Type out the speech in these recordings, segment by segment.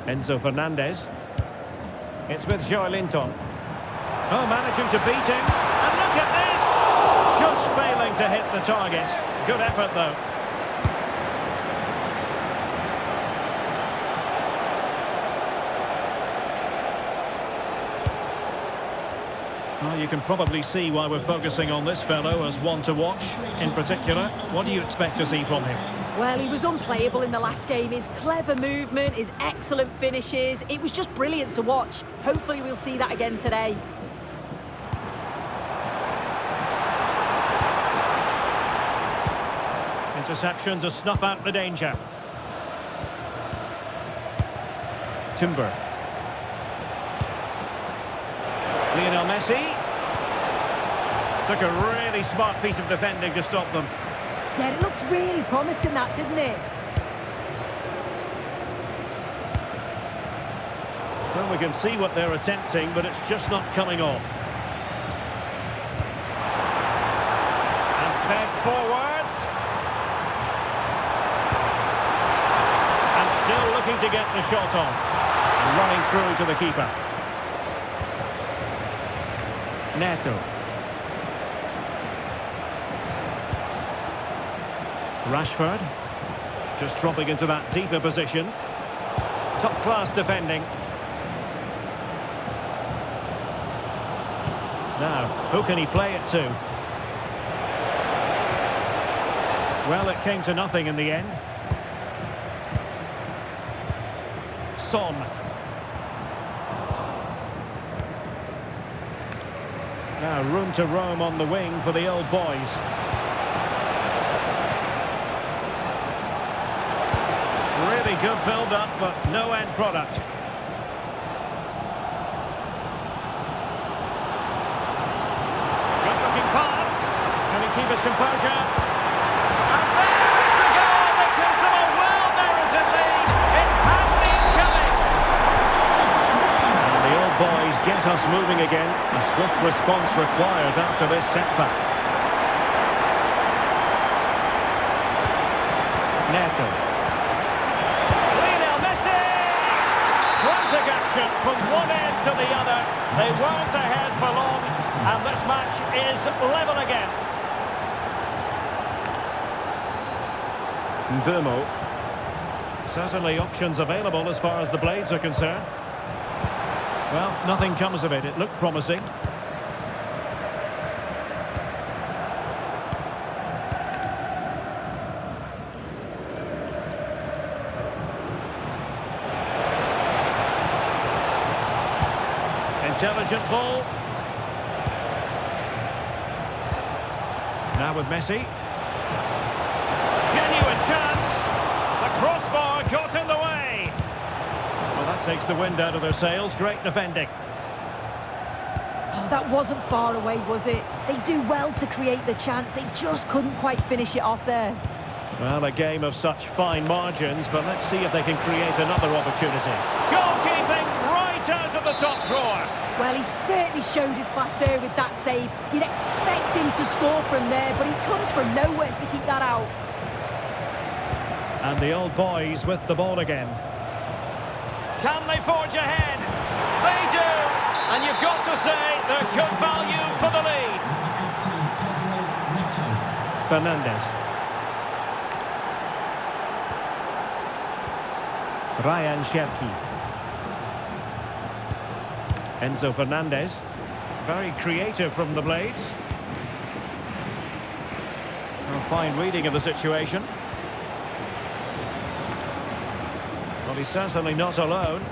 Enzo Fernandez. It's with Joelinton. Oh, managing to beat him. And look at this! Just failing to hit the target. Good effort, though. Well, you can probably see why we're focusing on this fellow as one to watch. In particular, what do you expect to see from him? Well, he was unplayable in the last game. His clever movement, his excellent finishes, it was just brilliant to watch. Hopefully we'll see that again today. Interception to snuff out the danger. Timber. Lionel Messi. Took a really smart piece of defending to stop them. Yeah, it looked really promising, that, didn't it? Well, we can see what they're attempting, but it's just not coming off. And fed forwards. And still looking to get the shot off. And running through to the keeper. Neto. Rashford, just dropping into that deeper position. Top-class defending. Now, who can he play it to? Well, it came to nothing in the end. Son. Now, room to roam on the wing for the old boys. Really good build-up, but no end product. Good-looking pass. Can he keep his composure? And there's the goal that gives them a well-merited lead. It had been coming. And the old boys get us moving again. A swift response required after this setback. Neto. Action from one end to the other. They weren't ahead for long, and this match is level again. Mbeumo. Certainly options available as far as the blades are concerned. Well, nothing comes of it. It looked promising. Intelligent ball. Now with Messi. Genuine chance. The crossbar got in the way. Well, that takes the wind out of their sails. Great defending. Oh, that wasn't far away, was it? They do well to create the chance. They just couldn't quite finish it off there. Well, a game of such fine margins, but let's see if they can create another opportunity. Goalkeeping right out of the top drawer. Well, he certainly showed his class there with that save. You'd expect him to score from there, but he comes from nowhere to keep that out. And the old boys with the ball again. Can they forge ahead? They do! And you've got to say they're good value for the lead. Fernandez. Ryan Cherki. Enzo Fernandez, very creative from the blades. A fine reading of the situation. Well, he's certainly not alone.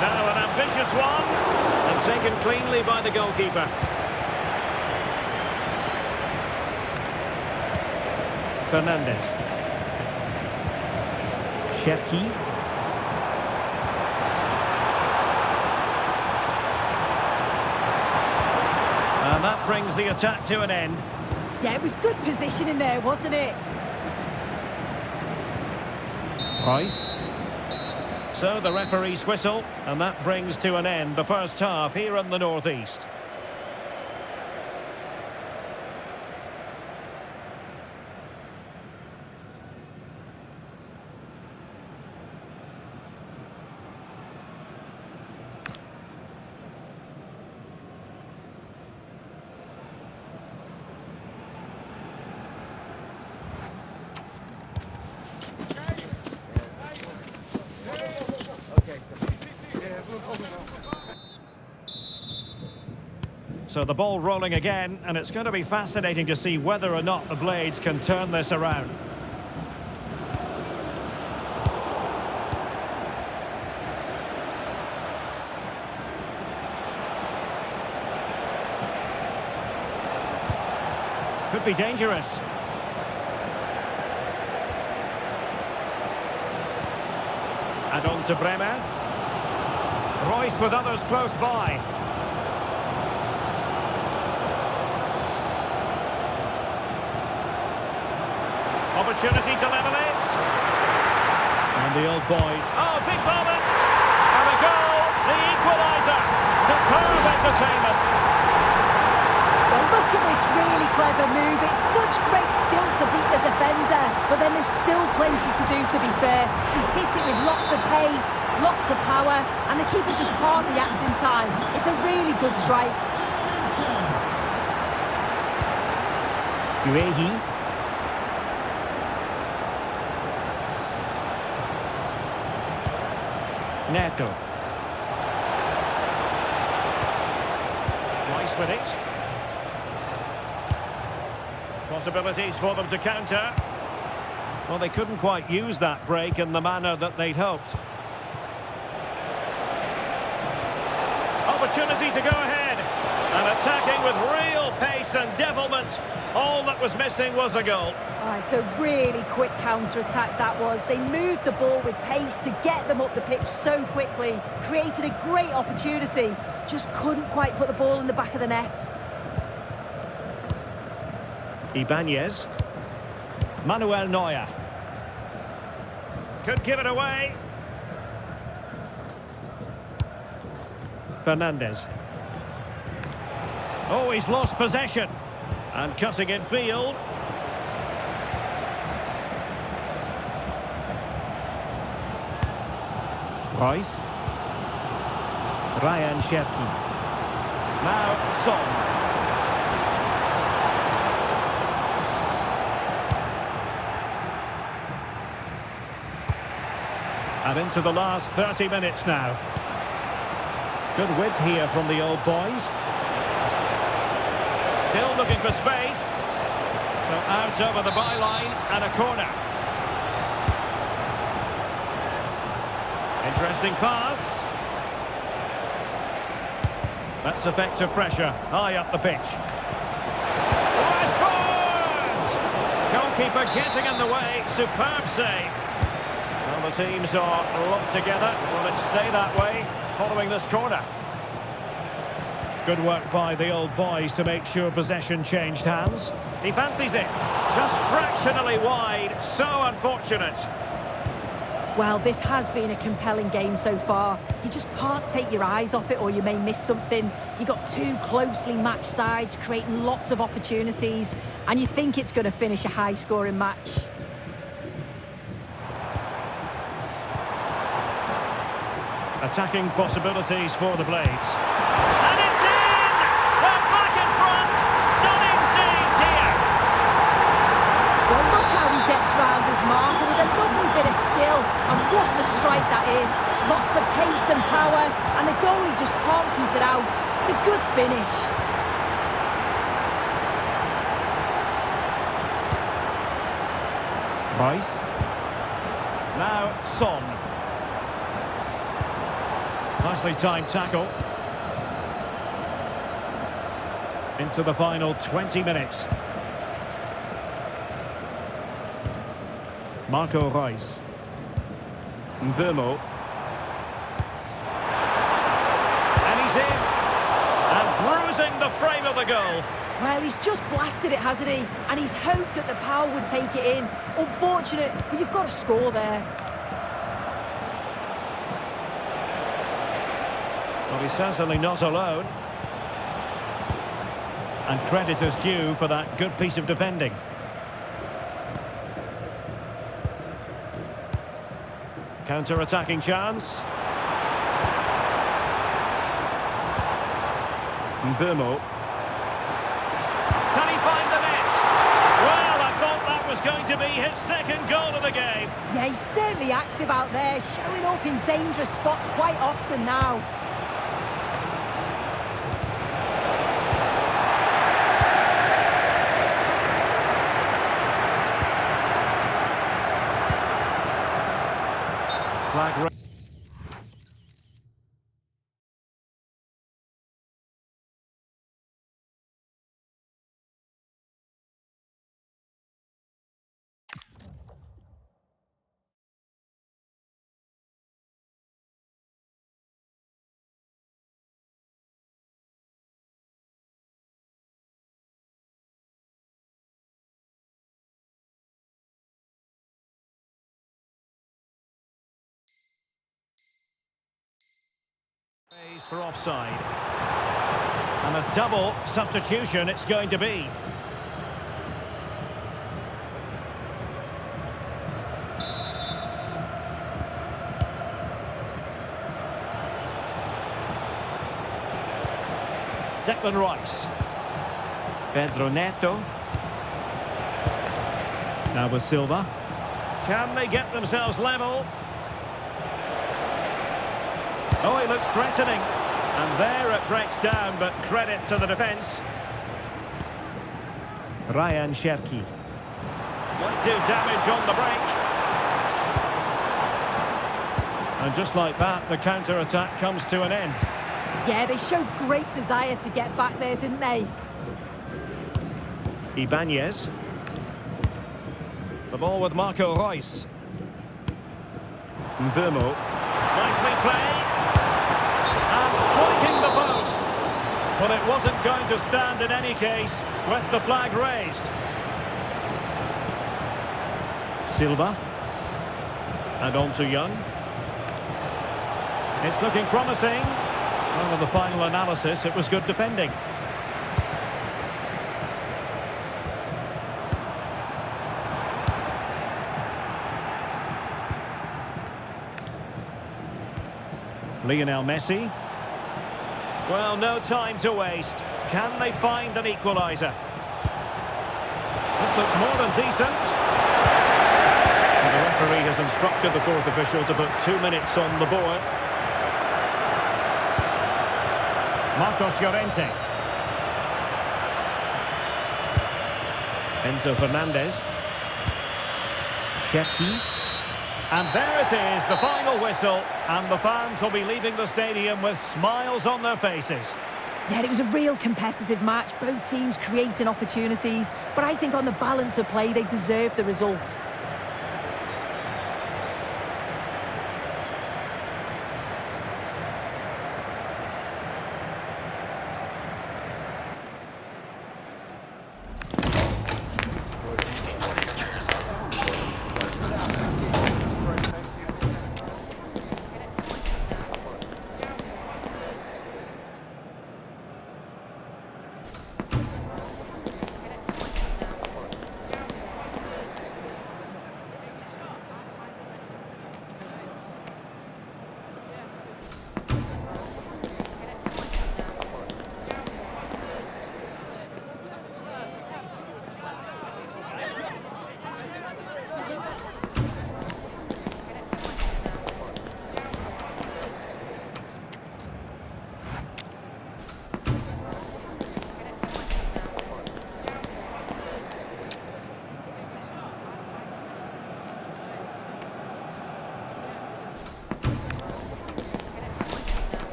Now an ambitious one, and taken cleanly by the goalkeeper. Fernandez. Cherki. And that brings the attack to an end. Yeah, it was good positioning there, wasn't it? Price. So the referee's whistle, and that brings to an end the first half here in the northeast. So the ball rolling again, and it's going to be fascinating to see whether or not the Blades can turn this around. Could be dangerous. And on to Bremer. Royce with others close by. Opportunity to level it. And the old boy. Oh, big moment! And a goal, the equaliser. Superb entertainment. Well, look at this really clever move. It's such great skill to beat the defender, but then there's still plenty to do, to be fair. He's hit it with lots of pace, lots of power, and the keeper just can't react in time. It's a really good strike. Guehi. Neto. Royce with it. Possibilities for them to counter. Well, they couldn't quite use that break in the manner that they'd hoped. Opportunity to go ahead. And attacking with real pace and devilment. All that was missing was a goal. Oh, it's a really quick counter-attack that was. They moved the ball with pace to get them up the pitch so quickly. Created a great opportunity. Just couldn't quite put the ball in the back of the net. Ibanez. Manuel Neuer. Could give it away. Fernandes. Oh, he's lost possession. And cutting in field. Royce. Ryan Cherki. Now Son. And into the last 30 minutes now. Good width here from the old boys. Still looking for space. So out over the byline and a corner. Interesting pass. That's effective pressure. High up the pitch. Rashford! Goalkeeper getting in the way. Superb save. Well, the teams are locked together. Will it stay that way following this corner? Good work by the old boys to make sure possession changed hands. He fancies it. Just fractionally wide. So unfortunate. Well, this has been a compelling game so far. You just can't take your eyes off it or you may miss something. You got two closely matched sides creating lots of opportunities and you think it's going to finish a high-scoring match. Attacking possibilities for the Blades. And it's in! They're back in front! Stunning scenes here! Well, look how he gets round his marker with a lovely bit of skill. And what a strike that is. Lots of pace and power, and the goalie just can't keep it out. It's a good finish. Royce. Now Son. Nicely timed tackle. Into the final 20 minutes. Marco Reus. Mbeumo. And he's in. And bruising the frame of the goal. Well, he's just blasted it, hasn't he? And he's hoped that the power would take it in. Unfortunate, but you've got to score there. Well, he's certainly not alone. And credit is due for that good piece of defending. Counter-attacking chance. Mbeumo. Can he find the net? Well, I thought that was going to be his second goal of the game. Yeah, he's certainly active out there, showing up in dangerous spots quite often now. Flag raised for offside. And a double substitution it's going to be. Declan Rice. Pedro Neto. Now with Silva. Can they get themselves level? Oh, he looks threatening. And there it breaks down, but credit to the defence. Ryan Cherki. Might do damage on the break. And just like that, the counter-attack comes to an end. Yeah, they showed great desire to get back there, didn't they? Ibanez. The ball with Marco Reus. Mbeumo. Nicely played. And striking the post. But it wasn't going to stand in any case with the flag raised. Silva. And on to Young. It's looking promising. Well, in the final analysis, it was good defending. Lionel Messi. Well, no time to waste. Can they find an equaliser? This looks more than decent. And the referee has instructed the fourth official to put 2 minutes on the board. Marcos Llorente. Enzo Fernandez. Cherki. And there it is, the final whistle. And the fans will be leaving the stadium with smiles on their faces. Yeah, it was a real competitive match. Both teams creating opportunities. But I think on the balance of play, they deserved the result.